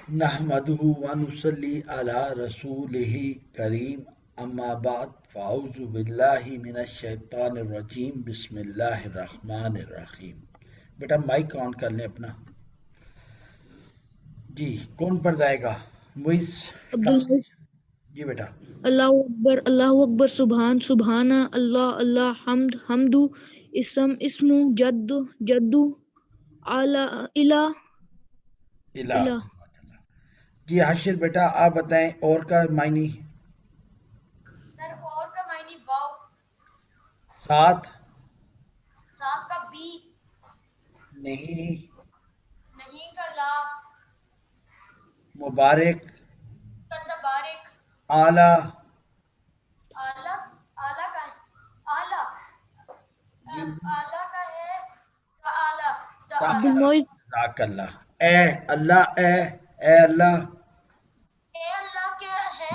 نحمده ونصلي على رسوله کریم اما بعد فاعوذ باللہ من الشیطان الرجیم بسم اللہ الرحمن الرحیم۔ بیٹا مائک آن کر لیں اپنا۔ جی کون پڑھائے گا؟ معیز عبد المجید جی بیٹا۔ اللہ اکبر سبحان سبحانہ اللہ اللہ حمد حمدو اسمو جدو الہ الہ۔ جی حاشر بیٹا آپ بتائیں اور کا معنی؟ سر اور کا معنی واو، ساتھ ساتھ کا بی، نہیں، نہیں کا لا، مبارک، کا تبارک، اعلیٰ، اعلیٰ، اعلیٰ کا اعلیٰ، جی اعلیٰ کا ہے اعلیٰ، عبد اعلیٰ، المعز جزاک اللہ۔ اے اللہ، اے اللہ، اے اللہ کیا ہے،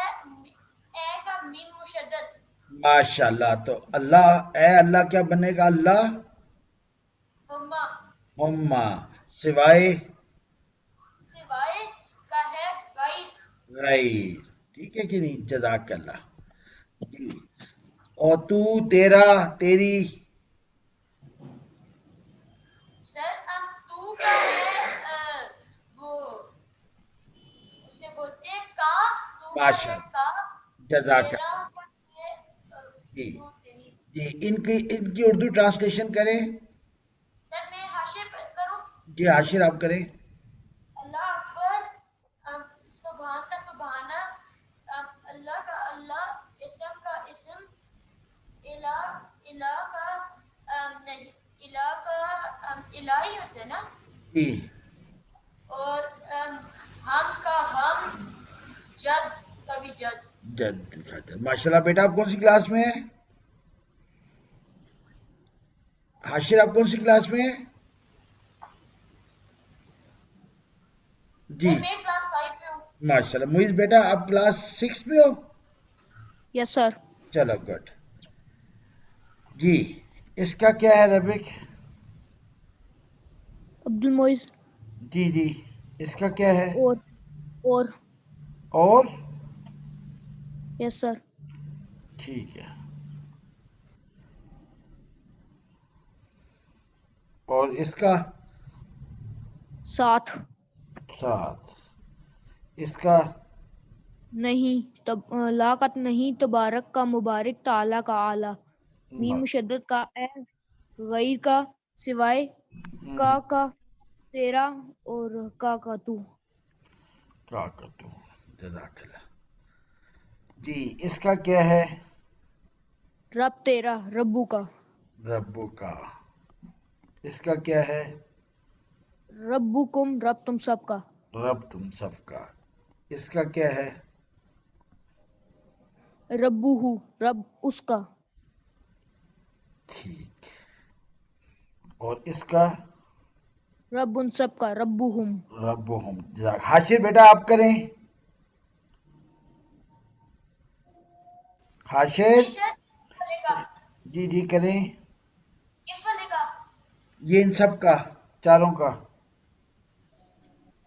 اے کا میم مشدد، ماشاء اللہ۔ تو اللہ، اے اللہ کیا بنے گا؟ اللہ ہما، ہما، سوائے سوائے کا ہے غیر، غیر۔ ٹھیک ہے کہ نہیں؟ جزاک اللہ۔ جی اور تو، تیرا، تیری، سر تو کا ہے وہ اسے بولتے ہیں کا، تو کا ماشاء ہے اللہ، کا، جزاک تیرا اللہ۔ کا ہے جی تو تیری۔ جی ان کی اردو ٹرانسلیشن کریں۔ سر میں حاشر کروں؟ جی عاشر آپ کریں۔ اللہ اکبر، سبحان کا سبحانہ، اللہ کا اللہ، اسم کا اسم، الہ، الہ کا نہیں، الہ کا الہ ہی ہوتا ہے نا، جی اور ہم کا ہم، جد کا بھی جد۔ جد، ماشاء اللہ۔ بیٹا آپ کون سی کلاس میں ہیں؟ حاشر آپ کون سی کلاس میں ہیں؟ جی سر میں کلاس 5 میں ہوں۔ ماشاء اللہ۔ معیز بیٹا آپ کلاس 6 میں ہو؟ یس سر چلو گڈ۔ جی اس کا کیا ہے ربک؟ عبد المعز جی جی اس کا کیا ہے؟ اور اور یس سر ٹھیک ہے۔ اور اس کا ساتھ ساتھ، اس کا نہیں لاقت نہیں تبارک کا مبارک تعالی کا اعلی میم مشدد کا اے غیر کا سوائے کا تیرا اور کا تو کیا کرتا ہوں۔ جزاک اللہ۔ جی اس کا کیا ہے؟ رب تیرا ربو کا ربو کا۔ اس کا کیا ہے؟ ربکم رب تم سب کا رب تم سب کا۔ اس کا کیا ہے؟ ربو رب اس کا ٹھیک۔ اور اس کا رب ان سب کا ربہم ربہم۔ جزاک۔ حاشر بیٹا آپ کریں۔ حاشر جی سر، کس والے کا؟ جی جی کریں۔ کس والے کا؟ یہ ان سب کا، چاروں کا،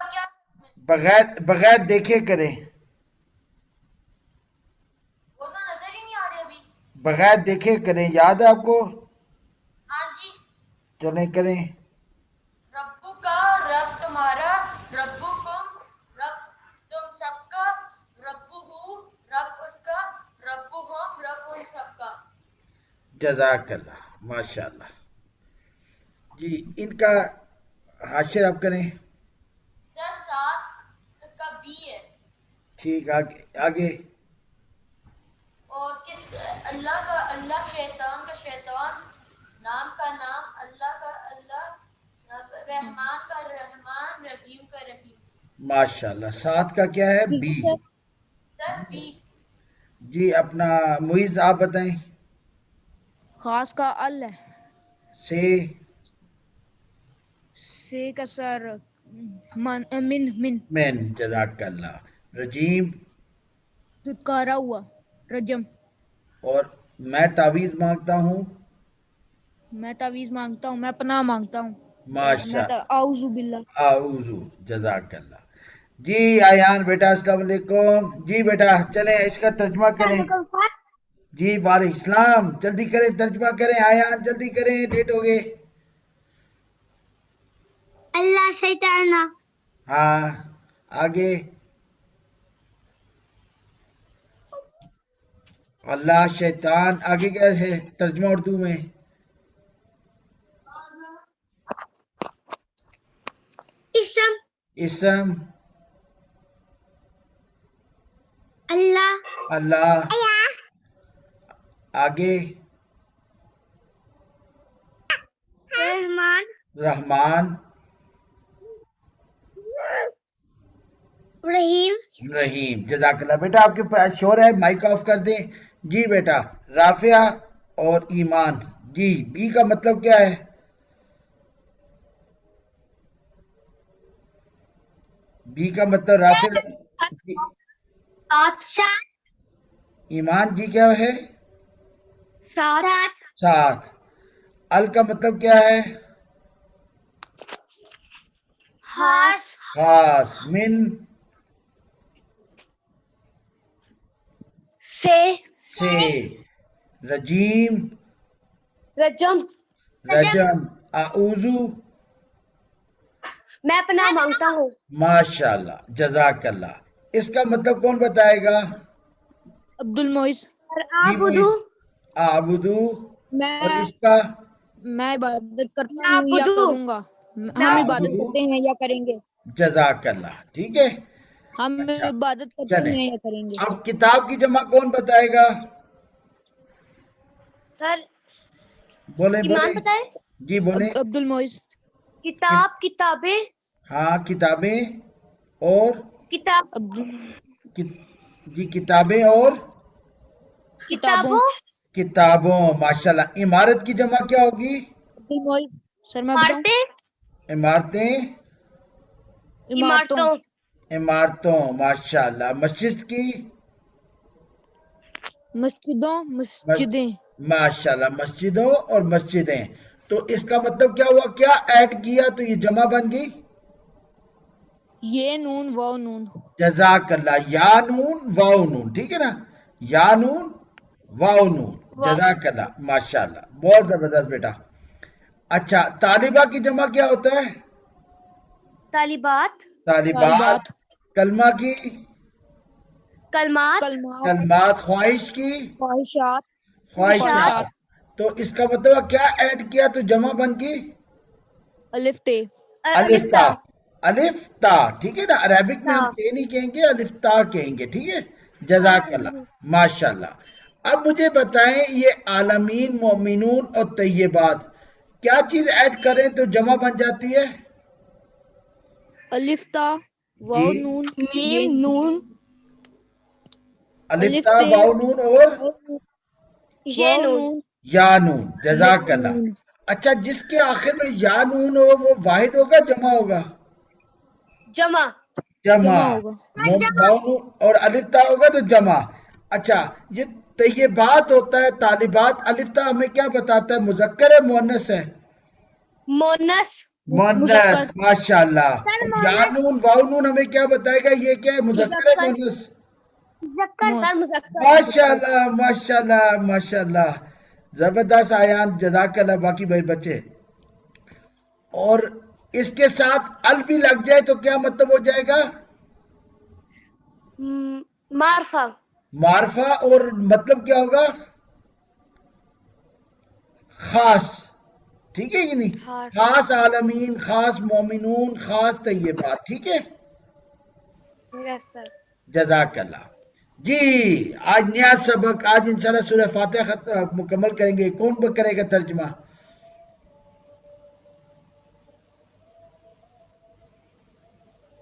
کیا؟ بغیر دیکھے کریں، وہ تو نظر ہی نہیں آ رہے ابھی۔ بغیر دیکھے کریں، یاد ہے آپ کو؟ ہاں جی۔ چلیں کریں۔ ربو کا رب تمہارا، ربو کم رب تم سب کا، ربو رب اس کا، ربو ہم رب ان سب کا۔ جزاک اللہ، ماشاء اللہ۔ جی ان کا حاشر آپ کریں۔ سر ساتھ کا بی ہے، ٹھیک، آگے آگے۔ اور کس اللہ کا اللہ، شیطان کا شیطان، نام کا نام، اللہ کا اللہ، رحمان کا رحمان، رحیم کا رحیم۔ ماشاء اللہ۔ ساتھ کا کیا ہے؟ بی۔ سر بی، جی اپنا معیز آپ بتائیں۔ خاص کا ال ہے سے کا سر من جزاک اللہ۔ رجیم۔ دھتکارا ہوا رجم اور میں تعویذ مانگتا ہوں۔ میں تعویذ مانگتا ہوں، میں پناہ مانگتا ہوں، ماشاء اعوذ باللہ۔ اعوذ، جزاک اللہ۔ جی آیان بیٹا السلام علیکم. جی بیٹا چلیں اس کا ترجمہ کریں. جی وعلیکم السلام. جلدی کریں ترجمہ کریں آیان, جلدی کریں, لیٹ ہو گئے. اللہ شیطان ہاں آگے. اللہ شیطان, آگے کیا ہے ترجمہ اردو میں؟ اسم اسم اللہ اللہ. آگے رحمان رحمان رحیم رحیم. جزاک اللہ. بیٹا آپ کے پاس شور ہے, مائک آف کر دیں. جی بیٹا رافعہ اور ایمان. جی بی کا مطلب کیا ہے؟ بی کا مطلب رافع. بادشاہ ایمان جی کیا ہے؟ ساتھ ساتھ. ال کا مطلب کیا ہے؟ خاص خاص. من سے سے. رجیم رجم رجم. اعوذو میں پناہ مانگتا ہوں ماشاءاللہ جزاک اللہ. اس کا مطلب کون بتائے گا؟ عبد المعز. جی آبدو موئز. اعبدو. میں اور اس کا میں عبادت کرتا ہوں یا نعبدو کروں گا. ہم عبادت نعبدو. کرتے ہیں یا کریں گے. جزاک اللہ. ٹھیک ہے. ہم اچھا عبادت کرتے چلیں, ہیں یا کریں گے. اب کتاب کی جمع کون بتائے گا؟ سر بولیں ایمان بولیں. بتائے جی بولیں. عبد المعز. کتاب کتابیں ہاں کتابیں اور کتاب جی کتابیں اور کتابوں. کتابوں. ماشاءاللہ. عمارت کی جمع کیا ہوگی؟ عبد المعز. سر میں بتاؤں. عمارتیں عمارتیں عمارتوں. عمارتوں. ماشاءاللہ. مسجد کی مسجدوں. مسجدیں. ماشاءاللہ. مسجدوں اور مسجدیں. تو اس کا مطلب کیا ہوا؟ کیا ایڈ کیا تو یہ جمع بن گئی؟ یہ نون و نون. جزاک اللہ. یا نون واو نون. ٹھیک ہے نا, یا نون واو نون. جزاک اللہ. ماشاءاللہ بہت زبردست بیٹا. اچھا طالبہ کی جمع کیا ہوتا ہے؟ طالبات طالبات. کلمہ کی کلمات کلمات. کلمات. خواہش کی خواہشات. خواہشات. تو اس کا مطلب کیا ایڈ کیا تو جمع بن گئی؟ الف تے. الف تا. الف تا. ٹھیک ہے نا, عربک میں ہم تے نہیں کہیں گے, الف تا کہیں گے. ٹھیک ہے. جزاک اللہ. ماشاءاللہ. اب مجھے بتائیں یہ عالمین, مومنون اور طیبات کیا چیز ایڈ کریں تو جمع بن جاتی ہے؟ الف تا واو نون میم نون الف الف تا تے واو نون اور یہ واو نون نون. یا نون. جزاک اللہ. نون. اچھا جس کے آخر میں یا نون ہو وہ واحد ہوگا جمع ہوگا؟ جمع جمع. ہوگا. واو نون اور الف تا ہوگا تو جمع. اچھا یہ طیبات ہوتا ہے, طالبات, الف تا ہمیں کیا بتاتا ہے؟ مذکر ہے مؤنث ہے؟ مونس مؤنث. مذکر. ماشاءاللہ. یا نون واو نون ہمیں کیا بتائے گا؟ یہ کیا ہے؟ مذکر ہے مؤنث؟ مذکر سر مذکر ماشاءاللہ ماشاءاللہ ماشاءاللہ. زبردست آیان, جزاک اللہ. باقی بھائی بچے, اور اس کے ساتھ ال بھی لگ جائے تو کیا مطلب ہو جائے گا؟ معرفہ معرفہ. اور مطلب کیا ہوگا؟ خاص. ٹھیک ہے کہ نہیں؟ خاص عالمین, خاص مومنون, خاص طیبات. ٹھیک ہے. جزاک اللہ. جی آج نیا سبق, آج انشاءاللہ سورہ فاتحہ مکمل کریں گے. کون کرے گا ترجمہ؟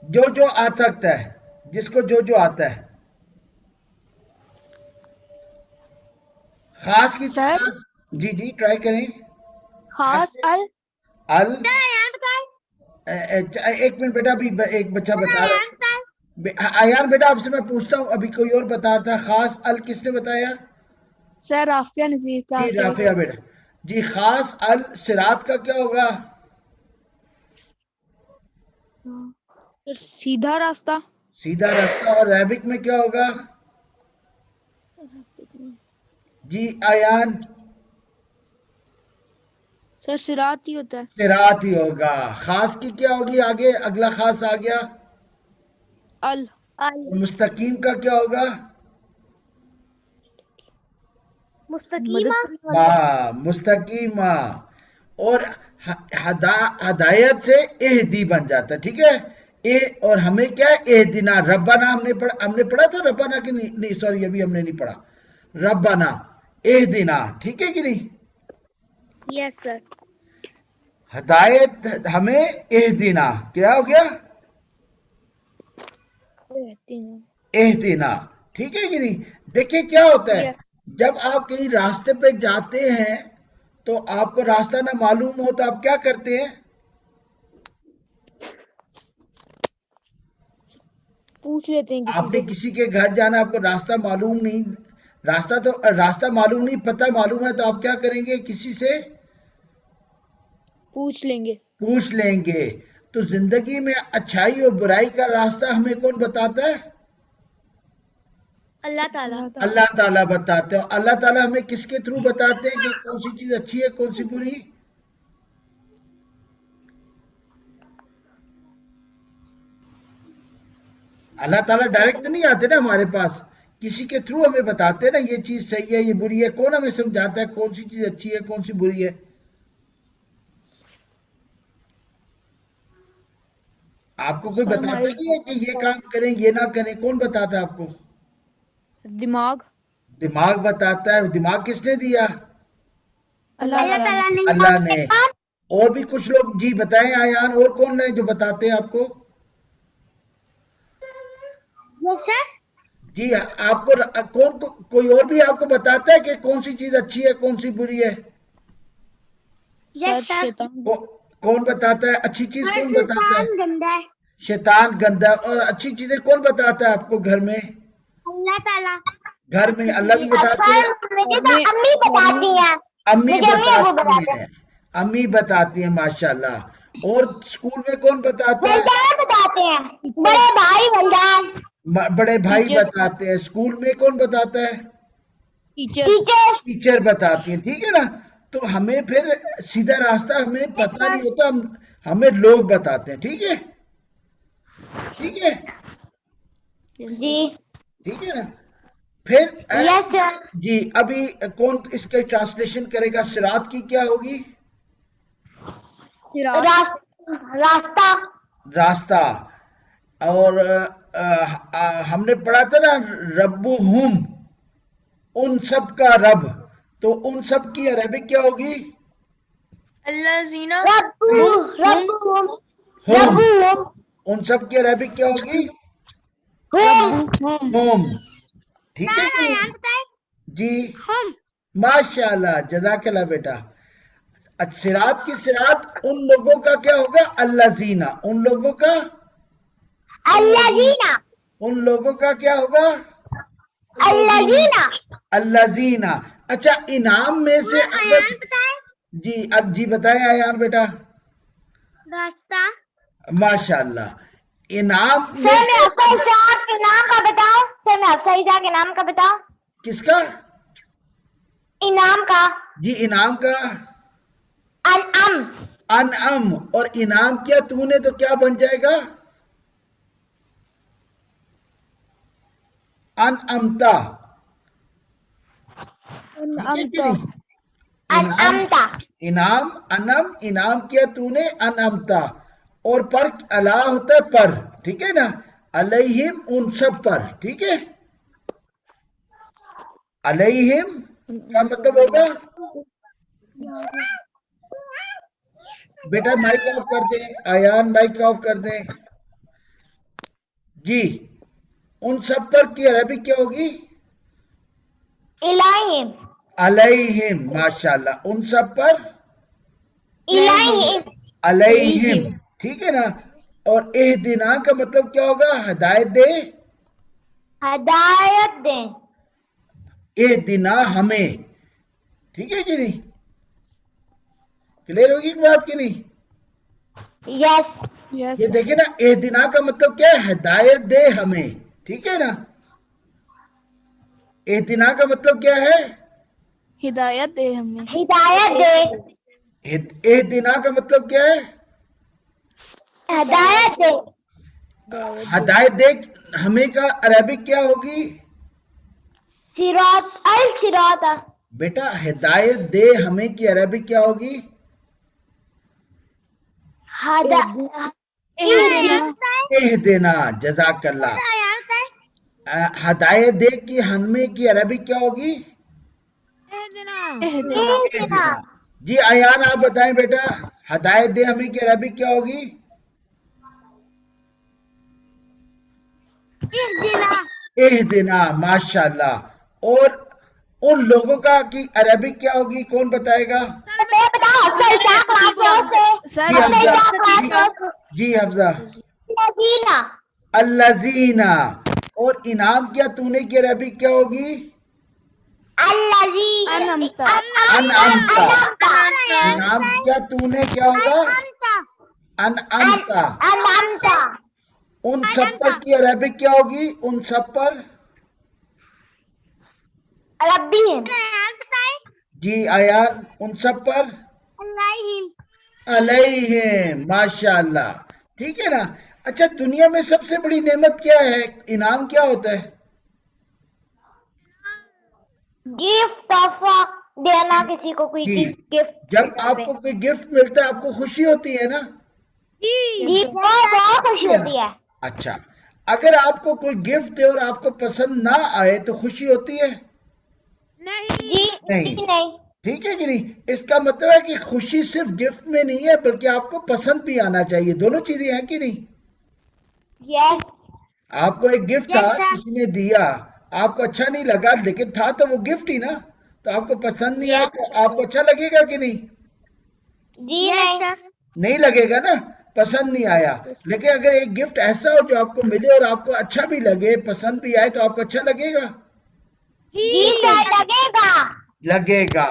جو آ سکتا ہے, جس کو جو آتا ہے. خاص کی سر جی جی ٹرائی کریں. خاص ال ایک منٹ بیٹا, ابھی ایک بچہ بتا رہا ہے. آیان بیٹا آپ سے میں پوچھتا ہوں, ابھی کوئی اور بتا رہا تھا. خاص ال کس نے بتایا؟ سر رافیہ نذیر جی رافعہ بیٹا. جی خاص ال صراط کا کیا ہوگا؟ سیدھا راستہ. سیدھا راستہ. اور عربک میں کیا ہوگا؟ جی آیان. سر صراط ہی ہوتا ہے. صراط ہی ہوگا. خاص کی کیا ہوگی آگے؟ اگلا خاص آ گیا. ال اور مستقیم کا کیا ہوگا؟ مدد کرنے والا. مستقیم. اور ہدایت سے اہدی بن جاتا ہے. ٹھیک ہے. اور ہمیں کیا ہے؟ اہدنا ربنا. ہم نے پڑھا تھا ربنا کہ نہیں؟ سوری ابھی ہم نے نہیں پڑھا. ربنا اہدنا. ٹھیک ہے کہ نہیں؟ یس سر. ہدایت ہمیں اہدنا. کیا ہو گیا؟ اہدنا. ٹھیک ہے کہ نہیں؟ دیکھیں کیا ہوتا ہے Yes. جب آپ کہیں راستے پہ جاتے ہیں تو آپ کو راستہ نہ معلوم ہو تو آپ کیا کرتے ہیں؟ پوچھ لیتے ہیں کسی آپ نے سے. کسی کے گھر جانا، آپ کو راستہ معلوم نہیں، راستہ معلوم نہیں، پتہ معلوم ہے، تو آپ کیا کریں گے؟ کسی سے پوچھ لیں گے. پوچھ لیں گے. تو زندگی میں اچھائی اور برائی کا راستہ ہمیں کون بتاتا ہے؟ اللہ تعالیٰ. اللہ تعالیٰ بتاتے ہیں. اللہ تعالیٰ ہمیں کس کے تھرو بتاتے ہیں کہ کون سی چیز اچھی ہے کون سی بری؟ اللہ تعالیٰ ڈائریکٹ نہیں آتے نا ہمارے پاس، کسی کے تھرو ہمیں بتاتے ہیں نا یہ چیز صحیح ہے یہ بری ہے. کون ہمیں سمجھاتا ہے کون سی چیز اچھی ہے کون سی بری ہے؟ آپ کو کوئی بتاتا نہیں ہے کہ یہ کام کریں یہ نہ کریں؟ کون بتاتا ہے آپ کو؟ دماغ. دماغ بتاتا ہے. دماغ کس نے دیا؟ اللہ تعالیٰ نے. اللہ نے. اور بھی کچھ لوگ جی بتائیں آیان، اور کون ہے جو بتاتے ہیں آپ کو؟ جی آپ کو کوئی اور بھی آپ کو بتاتا ہے کہ کون سی چیز اچھی ہے کون سی بری ہے؟ شیطان. کون بتاتا ہے اچھی چیز؟ کون بتاتا ہے؟ شیطان گندا. اور اچھی چیزیں کون بتاتا ہے آپ کو گھر میں؟ اللہ تعالیٰ. گھر میں اللہ بھی بتاتے ہیں. امی بتاتی ہیں. امی بتاتی ہیں. امی بتاتی ہیں ماشاءاللہ. اور اسکول میں کون بتاتا ہے؟ بتاتے ہیں بڑے بھائی بلدان. بڑے بھائی Teachers. بتاتے ہیں. اسکول میں کون بتاتا ہے؟ ٹیچرس. ٹیچر بتاتی ہیں. ٹھیک ہے نا. تو ہمیں پھر سیدھا راستہ ہمیں پتہ نہیں ہوتا، ہمیں لوگ بتاتے ہیں. ٹھیک ہے. ٹھیک ہے. جی ٹھیک ہے نا. پھر یس سر. جی ابھی کون اس کے ٹرانسلیشن کرے گا؟ صراط کی کیا ہوگی؟ راستہ. راستہ. اور ہم نے پڑھا تھا نا ربہم، ان سب کا رب. تو ان سب کی عربک کیا ہوگی؟ اللہ زینا. ہوم. ان سب کی عربک کیا ہوگی؟ ہوم. ٹھیک ہے کہ جی ماشاءاللہ جزاک اللہ بیٹا. صراط کی صراط ان لوگوں کا کیا ہوگا؟ الذین. ان لوگوں کا ان لوگوں کا کیا ہوگا؟ الذین. اچھا انعام میں سے جی اب جی بتائیں آیان بیٹا. راستہ. ماشاءاللہ. انعام میں سر میں افضل صاحب کے نام کا بتاؤں. سر میں افضل صاحب کے نام کا بتاؤں. کس کا؟ انعام کا. جی انعام کا انعم. انعم. اور انعام کیا تو نے تو کیا بن جائے گا؟ انعمتا. ٹھیک ہے کہ نہیں؟ انعمتا. انعام انعم. انعام کیا تو نے انعمتا. اور پر اللہ ہوتا ہے پر. ٹھیک ہے نا. علیہم ان سب پر. ٹھیک ہے. علیہم کا مطلب ہوگا بیٹا مائک آف کر دیں. آیان مائک آف کر دیں. جی ان سب پر کی عربی کیا ہوگی؟ الہیم. علیہم. ماشاءاللہ. ان سب پر الہیم. علیہم. ٹھیک ہے نا. اور اہدنا کا مطلب کیا ہوگا؟ ہدایت دے. ہدایت دیں. اہدنا ہمیں. ٹھیک ہے کہ نہیں؟ کلیئر ہوگی بات کہ نہیں؟ یس. Yes, یہ sir. دیکھیں نا، اہدنا کا مطلب کیا ہے؟ ہدایت دے ہمیں، ٹھیک ہے نا؟ اہدنا کا مطلب کیا ہے؟ ہدایت دے ہمیں. ہدایت دے اہدنا کا مطلب کیا ہے؟ ہدایت دے ہدایت دے ہمیں کا عربک کیا ہوگی صراط الصراط بیٹا؟ ہدایت دے ہمیں کی عربک کیا ہوگی؟ اہدنا. اہدنا. جزاک اللہ. ہدایت دے کی ہمیں کی عربک کیا ہوگی؟ اہدنا. اہدنا. جی ایان آپ بتائیں بیٹا، ہدایت دے ہمیں کی عربک کیا ہوگی؟ اہدنا. ماشاءاللہ. اور ان لوگوں کا کی عربک کیا ہوگی؟ کون بتائے گا؟ سر جی حفظہ. جی حفظہ. الذین. اور انعام کیا تو نے کی عربک کیا ہوگی؟ انمتا. انعمتا. انعام کیا تو نے کیا ہوگا؟ انعمتا. ان سب پر کی عربک کیا ہوگی؟ ان سب پر. جی ایان، ان سب پر. علیہم. ماشاءاللہ. ٹھیک ہے نا؟ اچھا، دنیا میں سب سے بڑی نعمت کیا ہے؟ انعام کیا ہوتا ہے؟ گفٹ تحفہ دینا کسی کو کوئی جی، گفٹ جب آپ کو کوئی گفٹ ملتا ہے آپ کو خوشی ہوتی ہے نا؟ جی بہت خوشی ہوتی ہے. اچھا، اگر آپ کو کوئی گفٹ دے اور آپ کو پسند نہ آئے تو خوشی ہوتی ہے؟ جی نہیں. نہیں. ٹھیک ہے کہ نہیں؟ اس کا مطلب ہے کہ خوشی صرف گفٹ میں نہیں ہے بلکہ آپ کو پسند بھی آنا چاہیے. دونوں چیزیں ہیں کہ نہیں؟ یس. آپ کو ایک گفٹ تھا، کسی نے دیا، آپ کو اچھا نہیں لگا، لیکن تھا تو وہ گفٹ ہی نا، تو آپ کو پسند نہیں آیا تو آپ کو اچھا لگے گا کہ نہیں؟ جی نہیں. نہیں لگے گا نا، پسند نہیں آیا. لیکن اگر ایک گفٹ ایسا ہو جو آپ کو ملے اور آپ کو اچھا بھی لگے، پسند بھی آئے، تو آپ کو اچھا لگے گا؟ جی سر لگے گا. لگے گا.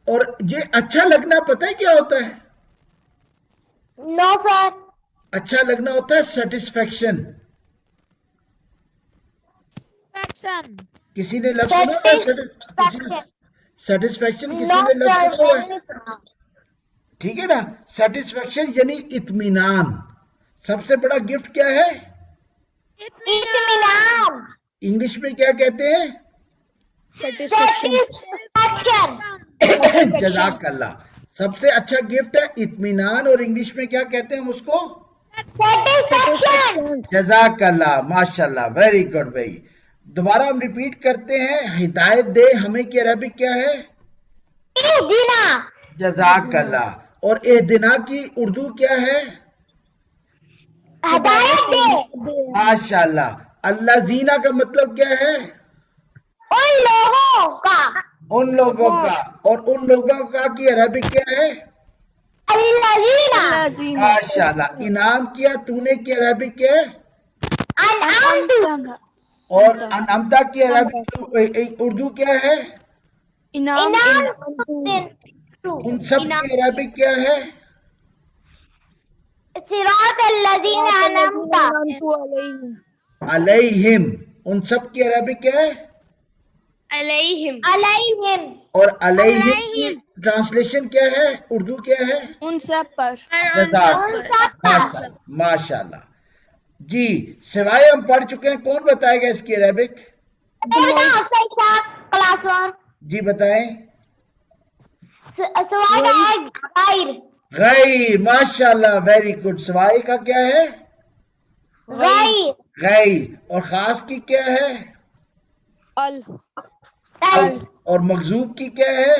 اور یہ اچھا لگنا پتہ ہے کیا ہوتا ہے؟ نو سر. اچھا لگنا ہوتا ہے سیٹسفیکشن. کسی نے لفظ سنا ہوا ہے سیٹسفیکشن؟ کسی نو نے لفظ سر سنا ہوا ہے؟ میں نہیں سنا. ٹھیک ہے نا؟ سیٹسفیکشن یعنی اطمینان. سب سے بڑا گفٹ کیا ہے؟ اطمینان. انگلش میں کیا کہتے ہیں؟ سیٹسفیکشن. جزاک اللہ. سب سے اچھا گفٹ ہے اطمینان، اور انگلش میں کیا کہتے ہیں اس کو؟ سیٹسفیکشن. جزاک اللہ. ماشاءاللہ. Very good. بھائی دوبارہ ہم ریپیٹ کرتے ہیں، ہدایت دے ہمیں کی عربک کیا ہے؟ اہدنا. جزاک اللہ. اور اہدنا کی اردو کیا ہے؟ ہدایت دے ماشاءاللہ. اللہ زینہ کا مطلب کیا ہے؟ ان لوگوں کا. ان لوگوں کا. اور ان لوگوں کا کی عربک کیا ہے؟ الذین الذین. ماشاءاللہ. انعام کیا تو نے کی عربک کیا ہے؟ انعمت. اور انعمتا کی عربک اردو کیا ہے؟ انعام. ان سب کی عربک کیا ہے؟ صراط الذین انعمت علیہم. ان سب کی عربک کیا ہے؟ علیہم. علیہم. اور علیہم کی ٹرانسلیشن کیا ہے؟ اردو کیا ہے؟ ان سب پر. ماشاءاللہ. جی سوائے ہم پڑھ چکے ہیں، کون بتائے گا اس کی عربک؟ Class one. جی بتائیں. سوال کا ہے غیر. غیر. ماشاءاللہ. Very good. سوائے کا کیا ہے؟ غیر. غیر. اور خاص کی کیا ہے؟ ال. اور مغضوب کی کیا ہے؟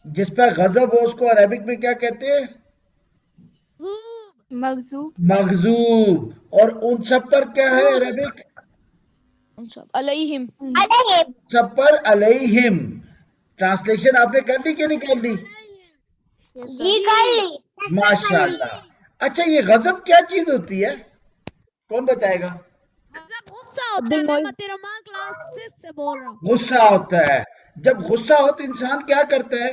جس پر غضب ہو اس کو عربک میں کیا کہتے ہیں؟ مغضوب. مغضوب. اور ان سب پر کیا ہے عربک؟ علیہم. علیہم. سب پر علیہم. ٹرانسلیشن آپ نے کر لی کہ نہیں کر لی؟ جی کر لی. ماشاءاللہ. اچھا، یہ غضب کیا چیز ہوتی ہے؟ کون بتائے گا؟ غصہ ہوتا ہے. جب غصہ ہو تو انسان کیا کرتا ہے؟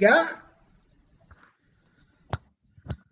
کیا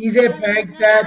چیزیں پھینکتا ہے,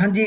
ہاں جی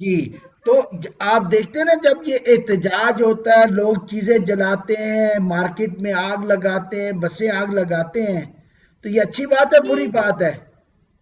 جی تو آپ دیکھتے ہیں نا جب یہ احتجاج ہوتا ہے, لوگ چیزیں جلاتے ہیں, مارکیٹ میں آگ لگاتے ہیں, بسیں آگ لگاتے ہیں, تو یہ اچھی بات ہے بری بات ہے؟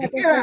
ٹھیک ہے نا.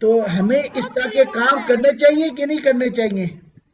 تو ہمیں اس طرح کے کام کرنے چاہیے کہ نہیں کرنے چاہیے؟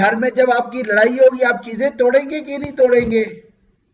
گھر میں جب آپ کی لڑائی ہوگی آپ چیزیں توڑیں گے کہ نہیں توڑیں گے؟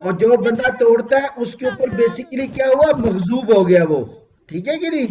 اور جو بندہ توڑتا ہے اس کے اوپر بیسیکلی کیا ہوا, مغضوب ہو گیا وہ, ٹھیک ہے کہ نہیں؟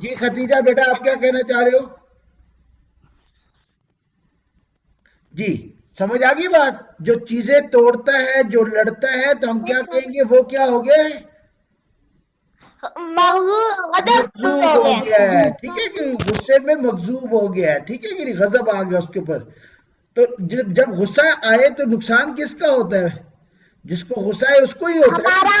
جی ختیجہ بیٹا آپ کیا کہنا چاہ رہے ہو؟ جی سمجھ آ گئی بات؟ جو چیزیں توڑتا ہے, جو لڑتا ہے, تو ہم کیا کہیں گے, وہ کیا ہو گیا ہے, مغضوب ہو گیا ہے, ٹھیک ہے کہ نہیں, غصے میں مغضوب ہو گیا ہے, ٹھیک ہے کہ نہیں, غضب آ گیا اس کے اوپر. تو جب غصہ آئے تو نقصان کس کا ہوتا ہے؟ جس کو غصہ ہے اس کو ہی ہوتا ہے.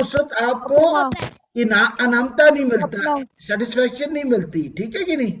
اس وقت آپ کو انعامتا نہیں ملتا, سیٹسفیکشن نہیں ملتی, ٹھیک ہے کہ نہیں؟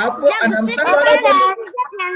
آپ کو انعامتا والا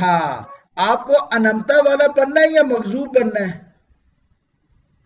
ہاں, آپ کو انعامتا والا بننا ہے یا مغضوب بننا ہے؟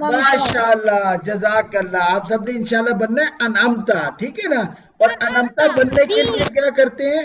ماشاءاللہ, جزاک اللہ, آپ سب نے انشاءاللہ بننا ہے انعامتا, ٹھیک ہے نا. اور انعامتا بننے کے لیے کیا کرتے ہیں؟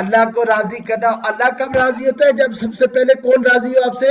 اللہ کو راضی کرنا. اللہ کب راضی ہوتا ہے؟ جب سب سے پہلے کون راضی ہو آپ سے؟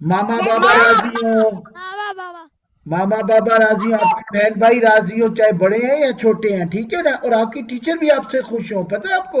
ماما بابا راضی ہوں, ماما بابا راضی ہوں, آپ کے بہن بھائی راضی ہوں, چاہے بڑے ہیں یا چھوٹے ہیں, ٹھیک ہے نا. اور آپ کی ٹیچر بھی آپ سے خوش ہوں, پتہ ہے آپ کو,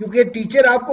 کیونکہ ٹیچر آپ کو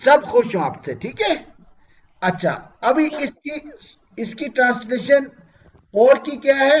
سب خوش ہوں آپ سے, ٹھیک ہے. اچھا ابھی اس کی ٹرانسلیشن اور کی کیا ہے؟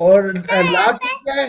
اور لا کی کیا ہے؟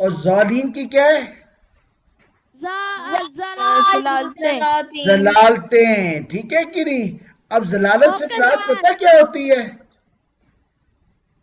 اور ظالین کی کیا ہے؟ زلالتے ہیں, ٹھیک ہے کہ نہیں. اب زلالت سے مراد پتہ کیا ہوتی ہے؟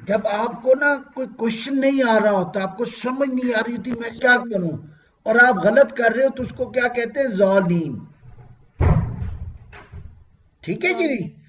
جب آپ کو نا کوئی کوشچن نہیں آ رہا ہوتا, آپ کو سمجھ نہیں آ رہی ہوتی میں کیا کروں, اور آپ غلط کر رہے ہو, تو اس کو کیا کہتے ہیں؟ ظالین, ٹھیک ہے کہ نہیں.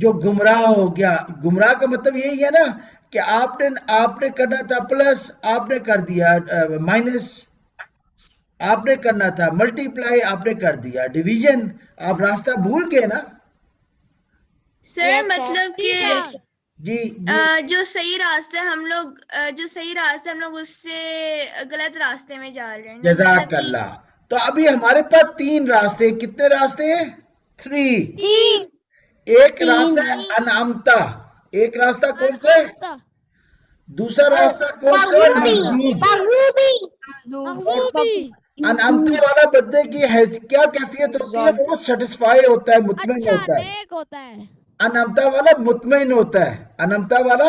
جو گمراہ ہو گیا, گمراہ کا مطلب یہی ہے نا کہ آپ نے کرنا تھا پلس, آپ نے کر دیا مائنس, آپ نے کرنا تھا ملٹی پلائی, آپ نے کر دیا ڈویژن, آپ راستہ بھول گئے نا. سر مطلب کہ جی جو صحیح راستہ ہم لوگ اس سے غلط راستے میں جا رہے ہیں. جزاک اللہ. تو ابھی ہمارے پاس 3 راستے, کتنے راستے ہیں؟ 3. ایک راستہ ہے انعامتا, ایک راستہ کون سا ہے؟ دوسرا راستہ کون سا ہے؟ مغضوبی. انعامتا والا بندے کی کیا کیفیت ہوتی ہے؟ وہ سیٹسفائی ہوتا ہے, مطمئن ہوتا ہے. انعامتا والا مطمئن ہوتا ہے, انعامتا والا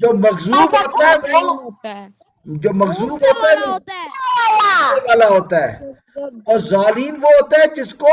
جو مغضوب ہوتا ہے وہ, جو مغضوب ہوتا ہے وہ والا ہوتا ہے. اور ظالین وہ ہوتا ہے جس کو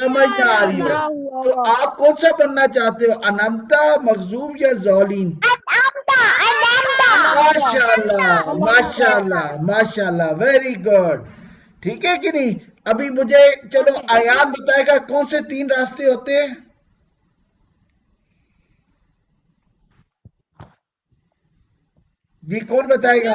سمجھ نہ آ رہی ہو. تو آپ کون سا بننا چاہتے ہو, انعامتا, مغضوب یا ظالین؟ ماشاءاللہ, ماشاءاللہ, ماشاءاللہ, ویری گڈ, ٹھیک ہے کہ نہیں. ابھی مجھے چلو ایان بتائے گا کون سے 3 راستے ہوتے ہیں؟ جی کون بتائے گا؟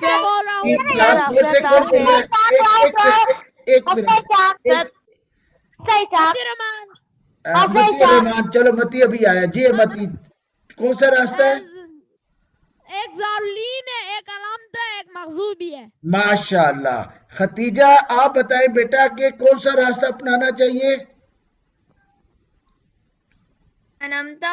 سے کون بول رہا ہے؟ ایک منٹ. متی رحمان, چلو متی ابھی آیا. جی متی, کون سا راستہ ہے؟ ایک ظالین ہے, ایک علامت ہے, ایک مغضوبی ہے. ماشاءاللہ. ختیجہ آپ بتائیں بیٹا کہ کون سا راستہ اپنانا چاہیے؟ انعامتا.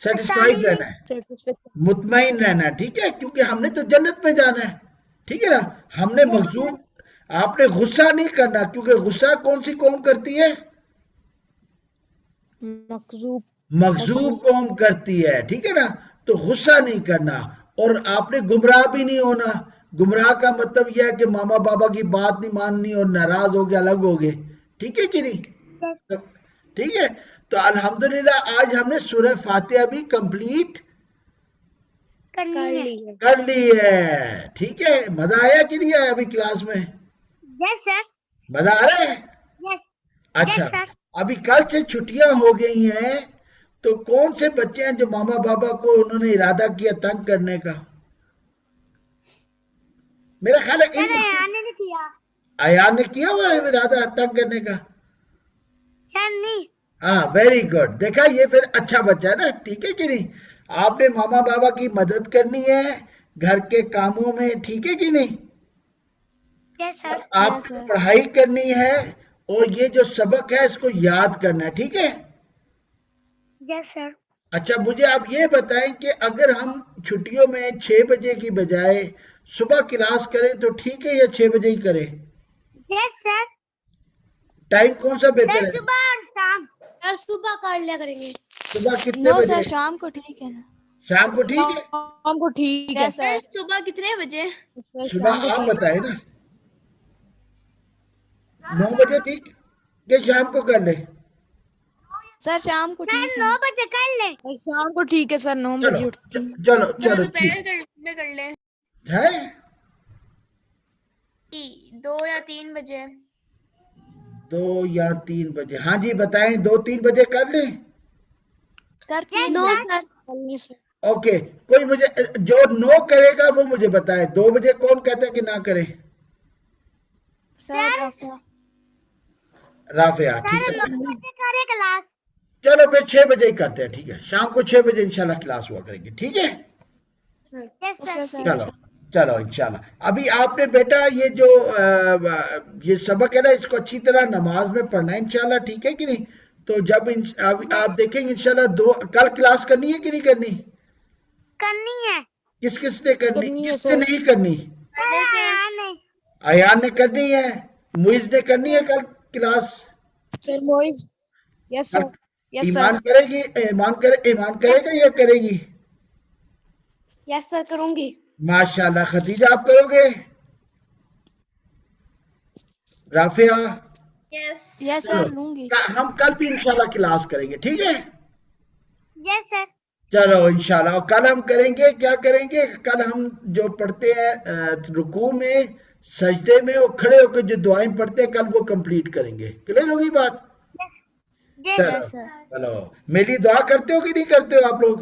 سیٹسفائڈ رہنا ہے، مطمئن رہنا ہے، ٹھیک ہے، کیونکہ ہم نے تو جنت میں جانا ہے، ٹھیک ہے نا. ہم نے مغضوب، آپ نے غصہ نہیں کرنا، کیونکہ غصہ کون سی قوم کرتی ہے؟ مخزوب. مغضوب قوم کرتی ہے، ٹھیک ہے نا. تو غصہ نہیں کرنا، اور آپ نے گمراہ بھی نہیں ہونا. گمراہ کا مطلب یہ ہے کہ ماما بابا کی بات نہیں ماننی اور ناراض ہو کے الگ ہو گئے، ٹھیک ہے کہ نہیں؟ ٹھیک ہے. تو الحمدللہ آج ہم نے سورہ فاتحہ بھی کمپلیٹ کر لی ہے، ٹھیک ہے. مزہ آیا کہ نہیں آیا ابھی کلاس میں؟ Yes, sir. مزہ آ رہا ہے؟ Yes. اچھا، Yes, sir. ابھی کل سے چھٹیاں ہو گئی ہیں، تو کون سے بچے ہیں جو ماما بابا کو انہوں نے ارادہ کیا تنگ کرنے کا؟ میرا خیال ہے Sir, آنے نہیں کیا. ایان نے کیا ہوا ہے ارادہ تنگ کرنے کا. Sir, نہیں. ہاں، ویری گڈ. دیکھا، یہ پھر اچھا بچہ ہے نا، ٹھیک ہے کہ نہیں؟ آپ نے ماما بابا کی مدد کرنی ہے گھر کے کاموں میں، ٹھیک ہے کہ نہیں؟ Yes, sir. آپ کو پڑھائی کرنی ہے، اور یہ جو سبق ہے اس کو یاد کرنا ہے، ٹھیک ہے؟ Yes, sir. اچھا، مجھے آپ یہ بتائیں کہ اگر ہم چھٹیوں میں 6 بجے کی بجائے صبح کلاس کریں تو ٹھیک ہے یا 6 بجے ہی کریں؟ Yes, sir. ٹائم کون سا بہتر Sir, ہے؟ صبح اور شام. سر صبح کر لیا کریں گے. صبح کتنے بجے؟ شام کو ٹھیک ہے نا. شام کو ٹھیک ہے؟ شام کو ٹھیک ہے. سر صبح کتنے بجے؟ صبح آپ بتائیں نا. 9 بجے ٹھیک کہ شام کو کر لیں؟ سر شام کو Sir, ٹھیک ہے 9 نا. بجے کر لیں. شام کو ٹھیک ہے سر. 9 چلو بجے اٹھتی ہوں. چلو یا چلو دوپہر ٹھیک میں کر لیں، ہے. 2 یا 3 بجے. 2 یا 3 بجے، ہاں جی بتائیں. 2-3 بجے کر لیں؟ سر 9 سر. اوکے، کوئی مجھے جو نو کرے گا وہ مجھے بتائے. 2 بجے کون کہتا ہے کہ نہ کرے؟ سر رافع. رافعہ، ٹھیک Sir, ہے. 9 بجے کرے کلاس. چلو پھر 6 بجے ہی کرتے ہیں، ٹھیک ہے. شام کو 6 بجے انشاءاللہ کلاس ہوا کریں گے، ٹھیک ہے. سر Yes, sir. Okay sir. چلو چلو انشاءاللہ. ابھی آپ نے بیٹا یہ جو یہ سبق ہے نا، اس کو اچھی طرح نماز میں پڑھنا ہے انشاءاللہ، ٹھیک ہے کہ نہیں؟ تو جب آپ دیکھیں گے انشاءاللہ کل کلاس کرنی ہے کہ نہیں کرنی؟ کرنی ہے. کس کس نے کرنی، کرنی ہے کس نے سر. نہیں کرنی؟ Sir, آنے. ایان نے کرنی ہے، معیز نے کرنی ہے کل کلاس. سر موئز. یس سر. یس سر. ایمان کرے گی، ایمان کرے گا یا کرے گی؟ یس سر کروں گی. ماشاءاللہ. خدیجہ آپ کرو گے؟ رافعہ؟ یس. یس سر لوں گی. ہم کل بھی انشاءاللہ کلاس کریں گے، ٹھیک ہے. Yes, sir. چلو انشاءاللہ. اور کل ہم کریں گے، کیا کریں گے؟ کل ہم جو پڑھتے ہیں رکوع میں، سجدے میں، اور کھڑے ہو کے جو دعائیں پڑھتے ہیں کل وہ کمپلیٹ کریں گے. کلیئر ہوگی بات؟ Yes, چلو یس سر. چلو. میری دعا کرتے ہو کہ نہیں کرتے ہو آپ لوگ؟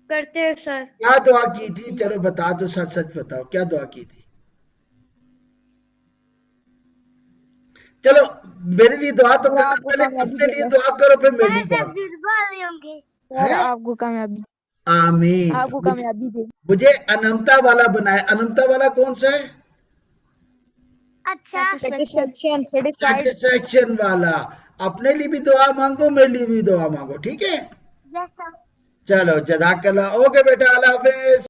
کرتے ہیں سر. کیا دعا کی تھی؟ چلو بتا دو، سچ سچ بتاؤ، کیا دعا کی تھی؟ چلو میرے لیے دعا تو کرو، پہلے اپنے لیے دعا کرو، پھر میرے لیے دعا. سب جذبہ والے ہوں گے. سر آپ کو کامیابی. آمین. آپ کو کامیابی دے. مجھے انمتا والا بنائے. انمتا والا کون سا ہے؟ اچھا. سیٹسفیکشن. سیٹسفائڈ. سیٹسفیکشن والا. اپنے لیے بھی دعا مانگو، میرے لیے بھی دعا مانگو، ٹھیک ہے. Yes, sir. چلو جزاک اللہ. اوکے بیٹا، اللہ حافظ.